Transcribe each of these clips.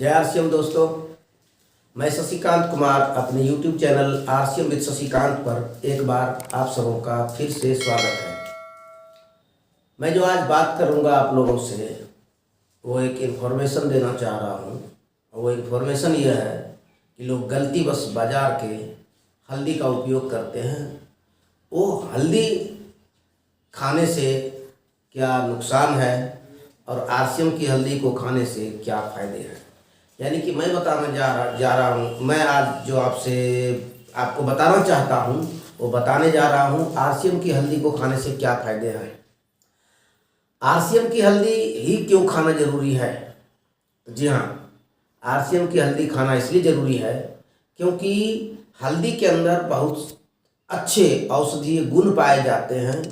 जय आरसीएम दोस्तों, मैं शशिकांत कुमार अपने YouTube channel RCM with Shashikant पर एक बार आप सबों का फिर से स्वागत है। मैं जो आज बात करूंगा आप लोगों से वो एक इन्फॉर्मेशन देना चाह रहा हूं। वो इन्फॉर्मेशन यह है कि लोग गलती बस बाज़ार के हल्दी का उपयोग करते हैं। वो हल्दी खाने से क्या नुकसान है और आरसीएम की हल्दी को खाने से क्या फ़ायदे हैं, यानी कि मैं बताने जा रहा हूँ। मैं आज जो आपको बताना चाहता हूँ वो बताने जा रहा हूँ आरसीएम की हल्दी को खाने से क्या फ़ायदे हैं। आरसीएम की हल्दी ही क्यों खाना ज़रूरी है? जी हाँ, आरसीएम की हल्दी खाना इसलिए ज़रूरी है क्योंकि हल्दी के अंदर बहुत अच्छे औषधीय गुण पाए जाते हैं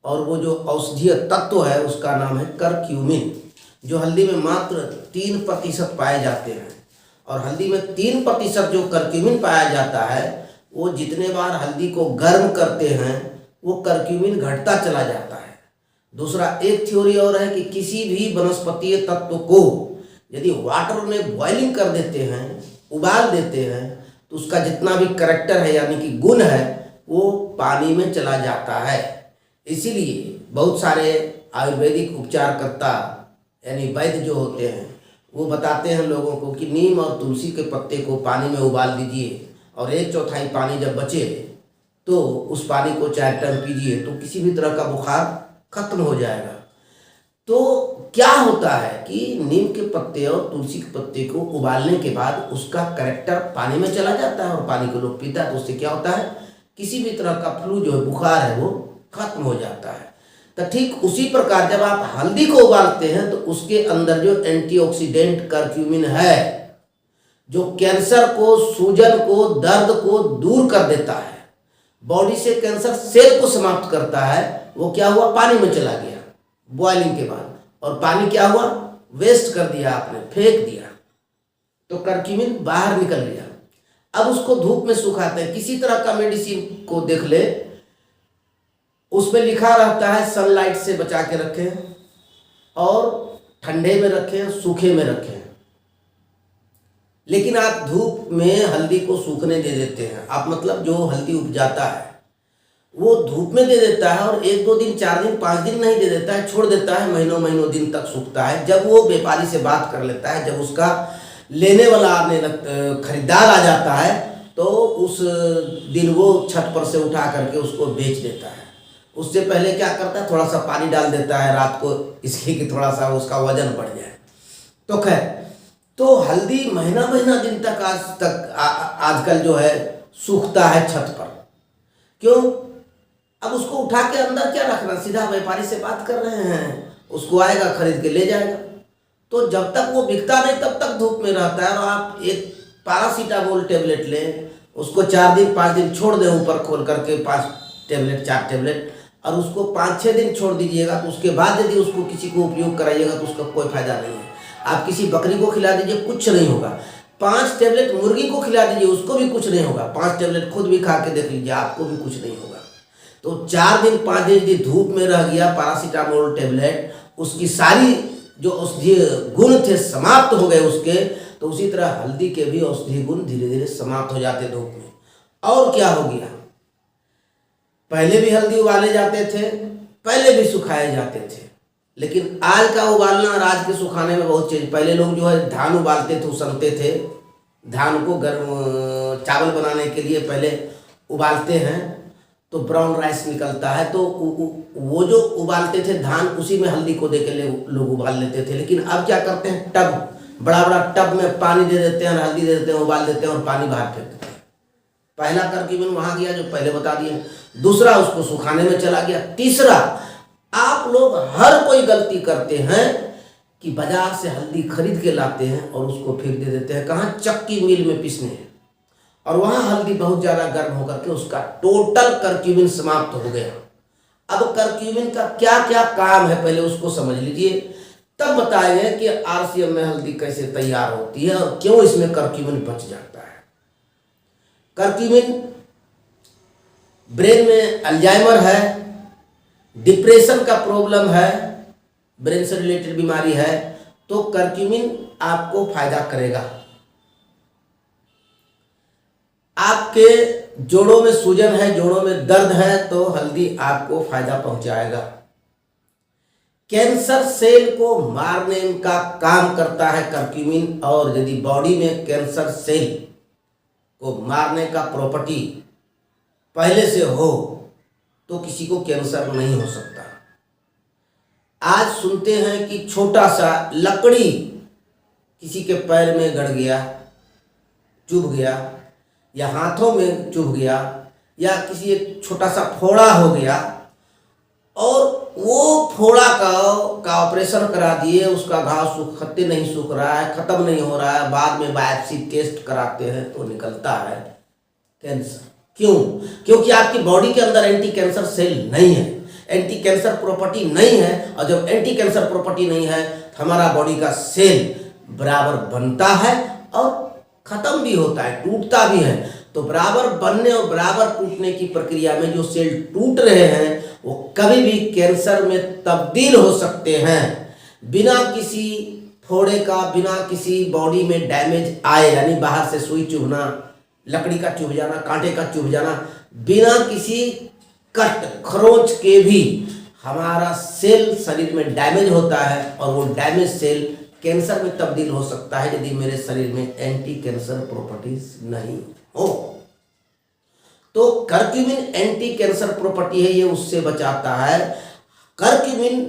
और वो जो औषधीय तत्व है उसका नाम है करक्यूमिन, जो हल्दी में मात्र 3% पाए जाते हैं। और हल्दी में 3% जो करक्यूमिन पाया जाता है वो जितने बार हल्दी को गर्म करते हैं वो करक्यूमिन घटता चला जाता है। दूसरा एक थ्योरी और है कि किसी भी वनस्पतीय तत्व को यदि वाटर में बॉइलिंग कर देते हैं, उबाल देते हैं, तो उसका जितना भी करैक्टर है यानी कि गुण है वो पानी में चला जाता है। इसीलिए बहुत सारे आयुर्वेदिक उपचारकर्ता यानी वैद्य जो होते हैं वो बताते हैं लोगों को कि नीम और तुलसी के पत्ते को पानी में उबाल दीजिए और 1/4 पानी जब बचे तो उस पानी को 4 टाइम पीजिए तो किसी भी तरह का बुखार खत्म हो जाएगा। तो क्या होता है कि नीम के पत्ते और तुलसी के पत्ते को उबालने के बाद उसका करैक्टर पानी में चला जाता है और पानी को लोग पीता है, तो उससे क्या होता है किसी भी तरह का फ्लू जो है, बुखार है, वो खत्म हो जाता है। तो ठीक उसी प्रकार जब आप हल्दी को उबालते हैं तो उसके अंदर जो एंटीऑक्सीडेंट करक्यूमिन है जो कैंसर को, सूजन को, दर्द को दूर कर देता है, बॉडी से कैंसर सेल को समाप्त करता है, वो क्या हुआ पानी में चला गया बॉइलिंग के बाद। और पानी क्या हुआ, वेस्ट कर दिया आपने, फेंक दिया, तो करक्यूमिन बाहर निकल गया। अब उसको धूप में सुखाते हैं। किसी तरह का मेडिसिन को देख ले, उसमें लिखा रहता है सनलाइट से बचा के रखें और ठंडे में रखें, सूखे में रखें। लेकिन आप धूप में हल्दी को सूखने दे देते हैं। आप मतलब जो हल्दी उपजाता है वो धूप में दे देता है और 1-2 दिन, 4 दिन, 5 दिन नहीं दे देता है, छोड़ देता है, महीनों दिन तक सूखता है। जब वो व्यापारी से बात कर लेता है, जब उसका लेने वाला खरीदार आ जाता है तो उस दिन वो छत पर से उठा करके उसको बेच देता है। उससे पहले क्या करता है, थोड़ा सा पानी डाल देता है रात को, इसलिए कि थोड़ा सा उसका वजन बढ़ जाए। तो खैर, तो हल्दी महीना दिन तक आजकल जो है सूखता है छत पर। क्यों? अब उसको उठा के अंदर क्या रखना, सीधा व्यापारी से बात कर रहे हैं, उसको आएगा खरीद के ले जाएगा। तो जब तक वो बिकता नहीं तब तक धूप में रहता है। और आप एक पैरासीटामोल टेबलेट लें, उसको 4 दिन 5 दिन छोड़ दें ऊपर खोल करके, 5 टेबलेट 4 टेबलेट, और उसको 5-6 दिन छोड़ दीजिएगा। तो उसके बाद यदि उसको किसी को उपयोग कराइएगा तो उसका कोई फायदा नहीं है। आप किसी बकरी को खिला दीजिए, कुछ नहीं होगा। 5 टेबलेट मुर्गी को खिला दीजिए, उसको भी कुछ नहीं होगा। 5 टेबलेट खुद भी खा के देख लीजिए, आपको भी कुछ नहीं होगा। तो 4 दिन 5 दिन यदि धूप में रह गया पैरासीटामोल टेबलेट, उसकी सारी जो औषधीय गुण थे समाप्त हो गए उसके। तो उसी तरह हल्दी के भी औषधीय गुण धीरे धीरे समाप्त हो जाते धूप में। और क्या हो गया, पहले भी हल्दी उबाले जाते थे, पहले भी सुखाए जाते थे, लेकिन आज का उबालना और आज के सुखाने में बहुत चेंज। पहले लोग जो है धान उबालते थे, उसनते थे, धान को गर्म चावल बनाने के लिए पहले उबालते हैं तो ब्राउन राइस निकलता है। तो वो जो उबालते थे धान, उसी में हल्दी को देके लोग उबाल लेते थे। लेकिन अब क्या करते हैं, टब, बड़ा टब में पानी दे देते हैं, हल्दी दे देते हैं, उबाल देते हैं और पानी बाहर फेंक देते हैं। पहला करक्यूमिन वहां गया जो पहले बता दिए, दूसरा उसको सुखाने में चला गया, तीसरा आप लोग हर कोई गलती करते हैं कि बाजार से हल्दी खरीद के लाते हैं और उसको फेंक दे देते हैं कहाँ, चक्की मिल में पीसने, और वहां हल्दी बहुत ज्यादा गर्म होकर के उसका टोटल करक्यूमिन समाप्त हो गया। अब करक्यूमिन का क्या क्या काम है पहले उसको समझ लीजिए, तब बताएंगे कि आरसीएम में हल्दी कैसे तैयार होती है और क्यों इसमें करक्यूमिन बच जाता है। करक्यूमिन ब्रेन में अल्जाइमर है, डिप्रेशन का प्रॉब्लम है, ब्रेन से रिलेटेड बीमारी है तो करक्यूमिन आपको फायदा करेगा। आपके जोड़ों में सूजन है, जोड़ों में दर्द है, तो हल्दी आपको फायदा पहुंचाएगा। कैंसर सेल को मारने का काम करता है करक्यूमिन, और यदि बॉडी में कैंसर सेल को मारने का प्रॉपर्टी पहले से हो तो किसी को कैंसर नहीं हो सकता। आज सुनते हैं कि छोटा सा लकड़ी किसी के पैर में गड़ गया, चुभ गया, या हाथों में चुभ गया, या किसी एक छोटा सा फोड़ा हो गया, और वो फोड़ा का ऑपरेशन करा दिए, उसका घाव सूखते नहीं सूख रहा है, ख़त्म नहीं हो रहा है, बाद में बायोप्सी टेस्ट कराते हैं तो निकलता है कैंसर। क्यों? क्योंकि आपकी बॉडी के अंदर एंटी कैंसर सेल नहीं है, एंटी कैंसर प्रॉपर्टी नहीं है। और जब एंटी कैंसर प्रॉपर्टी नहीं है तो हमारा बॉडी का सेल बराबर बनता है और ख़त्म भी होता है, टूटता भी है। तो बराबर बनने और बराबर टूटने की प्रक्रिया में जो सेल टूट रहे हैं वो कभी भी कैंसर में तब्दील हो सकते हैं, बिना किसी फोड़े का, बिना किसी बॉडी में डैमेज आए, यानी बाहर से सुई चुभना, लकड़ी का चुभ जाना, कांटे का चुभ जाना, बिना किसी कट खरोंच के भी हमारा सेल शरीर में डैमेज होता है, और वो डैमेज सेल कैंसर में तब्दील हो सकता है यदि मेरे शरीर में एंटी कैंसर प्रॉपर्टीज नहीं हो। तो करक्यूमिन एंटी कैंसर प्रॉपर्टी है, ये उससे बचाता है। करक्यूमिन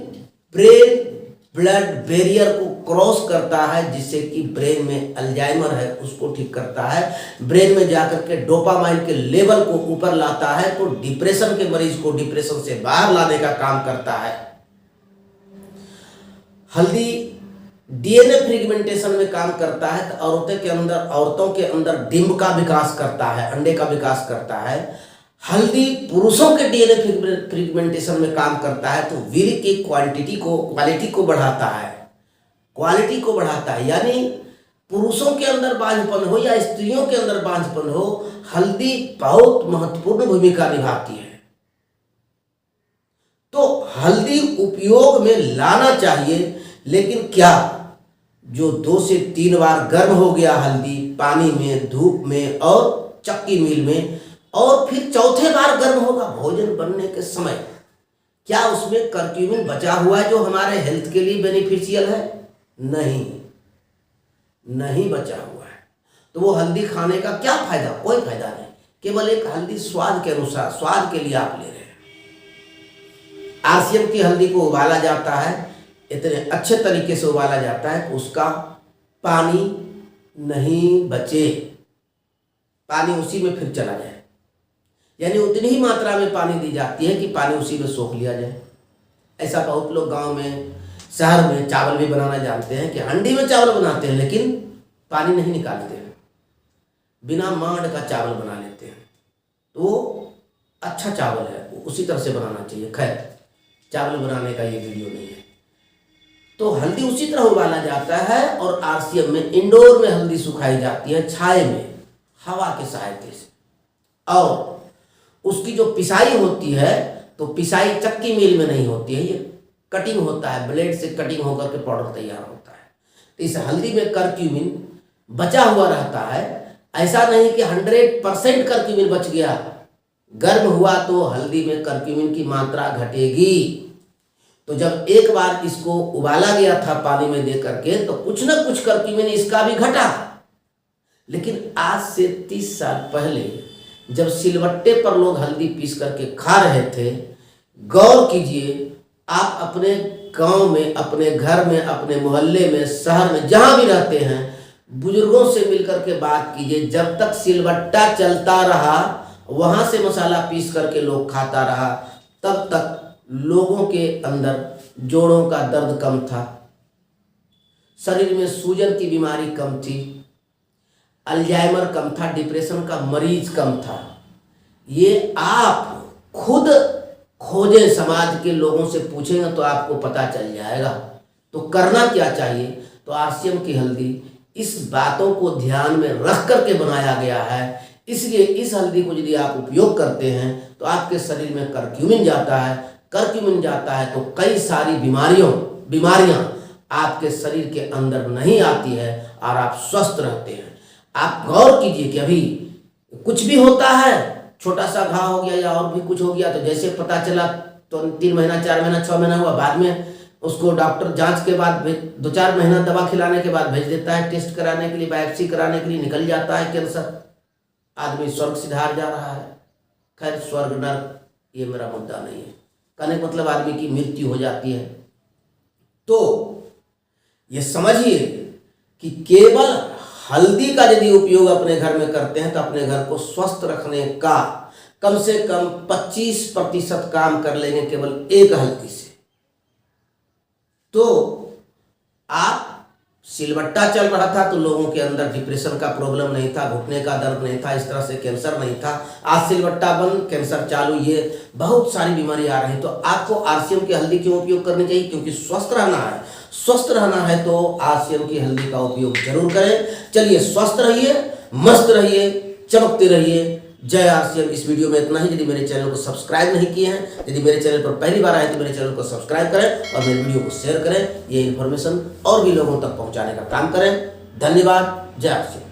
ब्रेन ब्लड बैरियर को क्रॉस करता है, जिससे कि ब्रेन में अल्जाइमर है उसको ठीक करता है, ब्रेन में जाकर के डोपामाइन के लेवल को ऊपर लाता है, तो डिप्रेशन के मरीज को डिप्रेशन से बाहर लाने का काम करता है। हल्दी डीएनए फ्रेगमेंटेशन में काम करता है, तो औरतों के अंदर डिंब का विकास करता है, अंडे का विकास करता है। हल्दी पुरुषों के डीएनए फ्रेगमेंटेशन में काम करता है, तो वीर्य की क्वालिटी को बढ़ाता है, क्वालिटी को बढ़ाता है। यानी पुरुषों के अंदर बांझपन हो या स्त्रियों के अंदर बांझपन हो, हल्दी बहुत महत्वपूर्ण भूमिका निभाती है। तो हल्दी उपयोग में लाना चाहिए, लेकिन क्या जो 2 से 3 बार गर्म हो गया हल्दी पानी में, धूप में और चक्की मिल में, और फिर चौथे बार गर्म होगा भोजन बनने के समय, क्या उसमें करक्यूमिन बचा हुआ है जो हमारे हेल्थ के लिए बेनिफिशियल है? नहीं बचा हुआ है। तो वो हल्दी खाने का क्या फायदा? कोई फायदा नहीं, केवल एक हल्दी स्वाद के अनुसार, स्वाद के लिए आप ले रहे हैं। आरसीएम की हल्दी को उबाला जाता है, इतने अच्छे तरीके से उबाला जाता है कि उसका पानी नहीं बचे, पानी उसी में फिर चला जाए, यानी उतनी ही मात्रा में पानी दी जाती है कि पानी उसी में सोख लिया जाए। ऐसा बहुत लोग गांव में, शहर में चावल भी बनाना जानते हैं कि हंडी में चावल बनाते हैं, लेकिन पानी नहीं निकालते हैं, बिना मांड का चावल बना लेते हैं। तो वो अच्छा चावल है, उसी तरह से बनाना चाहिए। खैर, चावल बनाने का ये वीडियो नहीं है। तो हल्दी उसी तरह उबाला जाता है, और आरसीएम में, इंडोर में हल्दी सुखाई जाती है, छाए में, हवा के सहायता से। और उसकी जो पिसाई होती है, तो पिसाई चक्की मिल में नहीं होती है, ये कटिंग होता है, ब्लेड से कटिंग होकर के पाउडर तैयार होता है। तो इस हल्दी में करक्यूमिन बचा हुआ रहता है। ऐसा नहीं कि 100% करक्यूमिन बच गया, गर्म हुआ तो हल्दी में करक्यूमिन की मात्रा घटेगी। तो जब एक बार इसको उबाला गया था पानी में दे करके, तो कुछ ना कुछ करक्यूमिन इसका भी घटा। लेकिन आज से 30 साल पहले जब सिलबट्टे पर लोग हल्दी पीस करके खा रहे थे, गौर कीजिए, आप अपने गांव में, अपने घर में, अपने मोहल्ले में, शहर में, जहां भी रहते हैं, बुजुर्गों से मिलकर के बात कीजिए। जब तक सिलबट्टा चलता रहा, वहां से मसाला पीस करके लोग खाता रहा, तब तक लोगों के अंदर जोड़ों का दर्द कम था, शरीर में सूजन की बीमारी कम थी, अल्जाइमर कम था, डिप्रेशन का मरीज कम था। ये आप खुद खोजें, समाज के लोगों से पूछेंगे तो आपको पता चल जाएगा। तो करना क्या चाहिए? तो आरसीएम की हल्दी इस बातों को ध्यान में रख करके बनाया गया है। इसलिए इस हल्दी को यदि आप उपयोग करते हैं तो आपके शरीर में करक्यूमिन जाता है। करक्यूमिन जाता है तो कई सारी बीमारियां आपके शरीर के अंदर नहीं आती है और आप स्वस्थ रहते हैं। आप गौर कीजिए कि अभी कुछ भी होता है, छोटा सा घाव हो गया या और भी कुछ हो गया, तो जैसे पता चला तो 3 महीना 4 महीना 6 महीना हुआ, बाद में उसको डॉक्टर जांच के बाद 2-4 महीना दवा खिलाने के बाद भेज देता है टेस्ट कराने के लिए, बायोप्सी कराने के लिए, निकल जाता है कैंसर। आदमी स्वर्ग सिधार जा रहा है। खैर, स्वर्ग नर्क ये मेरा मुद्दा नहीं है, कहने का मतलब आदमी की मृत्यु हो जाती है। तो ये समझिए कि केवल हल्दी का यदि उपयोग अपने घर में करते हैं तो अपने घर को स्वस्थ रखने का कम से कम 25% काम कर लेंगे केवल एक हल्दी से। तो आप सिलबट्टा चल रहा था तो लोगों के अंदर डिप्रेशन का प्रॉब्लम नहीं था, घुटने का दर्द नहीं था, इस तरह से कैंसर नहीं था। आज सिलबट्टा बंद, कैंसर चालू, ये बहुत सारी बीमारी आ रही। तो आपको आरसीएम की हल्दी क्यों उपयोग करनी चाहिए? क्योंकि स्वस्थ रहना है। स्वस्थ रहना है तो आरसीएम की हल्दी का उपयोग जरूर करें। चलिए, स्वस्थ रहिए, मस्त रहिए, चमकते रहिए। जय आरसीएम। इस वीडियो में इतना ही। यदि मेरे चैनल को सब्सक्राइब नहीं किए हैं, यदि मेरे चैनल पर पहली बार आए तो मेरे चैनल को सब्सक्राइब करें और मेरे वीडियो को शेयर करें। ये इन्फॉर्मेशन और भी लोगों तक पहुंचाने का काम करें। धन्यवाद। जय आरसीएम।